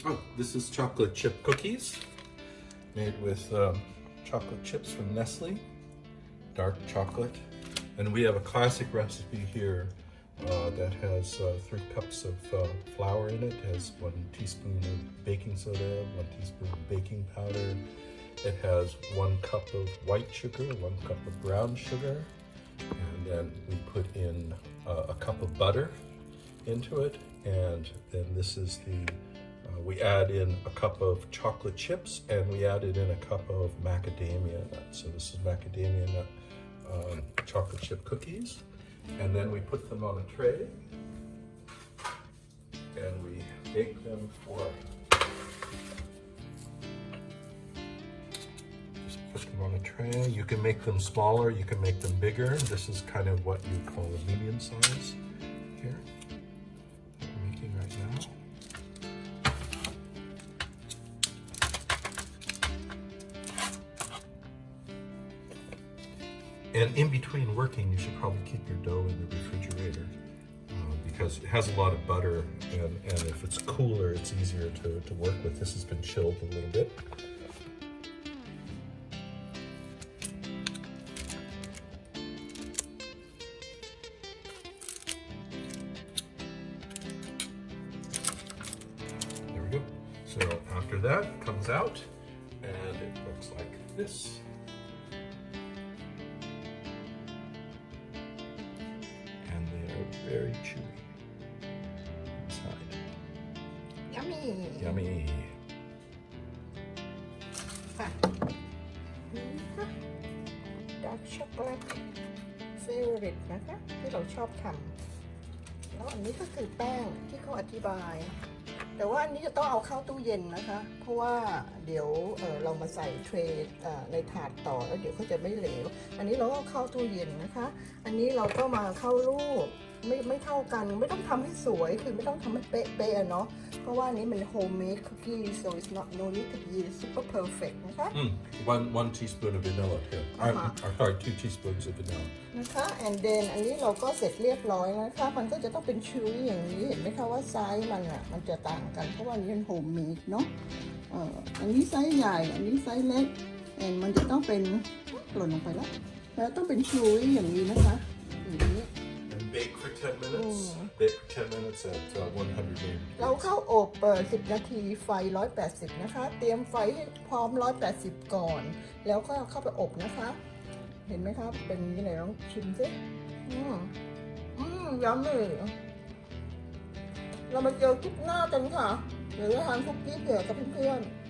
Oh, this is chocolate chip cookies made with chocolate chips from Nestle, dark chocolate. And we have a classic recipe here that has 3 cups of flour in it. It has 1 teaspoon of baking soda, 1 teaspoon of baking powder. It has 1 cup of white sugar, 1 cup of brown sugar. And then we put in a cup of butter into it. And then this is we add in a cup of chocolate chips, and we added in a cup of macadamia nuts. So this is macadamia nut chocolate chip cookies. And then we put them on a tray, and we bake them for, just put them on a tray. You can make them smaller, you can make them bigger. This is kind of what you call a medium size here. We're making right now. And in between working, you should probably keep your dough in the refrigerator because it has a lot of butter, and if it's cooler, it's easier to work with. This has been chilled a little bit. There we go. So after that, it comes out, and it looks like this. Very chewy inside. Yummy. Yummy. ค่ะนี่ค่ะ dark chocolate seperate นะคะที่เราชอบทำแล้วอันนี้ก็คือแป้งที่เขาอธิบายแต่ว่าอันนี้จะต้องเอาเข้าตู้เย็นนะคะเพราะว่าเดี๋ยวเรามาใส่เทรย์ในถาดต่อแล้วเดี๋ยวเขาจะไม่เหลวอันนี้เราก็เข้าตู้เย็นนะคะอันนี้เราก็มาเข้ารูปไม่เท่ากันไม่ต้องทำให้สวยคือไม่ต้องทำให้เป๊ะๆเนาะเพราะว่านี้มัน homemade cookie so it's not no need to be super perfect นะคะ one teaspoon of vanilla here. Sorry, 2 teaspoons of vanilla. นะคะ and then อันนี้เราก็เสร็จเรียบร้อยนะคะมันก็จะต้องเป็นชิวอย่างนี้เห็นไหมคะว่าไซส์มันจะต่างกันเพราะว่านี้เป็น homemade เนาะอันนี้ไซส์ใหญ่อันนี้ไซส์เล็ก and มันจะต้องเป็นหล่นลงไปแล้วต้องเป็นชิวอย่างนี้นะคะอย่างนี้ Bake for 10 minutes. Bake for 10 minutes at 100 degrees. เราเข้าอบ10 นาทีไฟ 180 นะคะเตรียมไฟให้พร้อม 180 ก่อนแล้วก็เข้าไปอบนะคะเห็นไหมครับเป็นยังไงลองชิมสิย้ำเลยเรามาเจอคลิปหน้ากันค่ะเดี๋ยวจะทานคุกกี้เผื่อกับเพื่อนๆ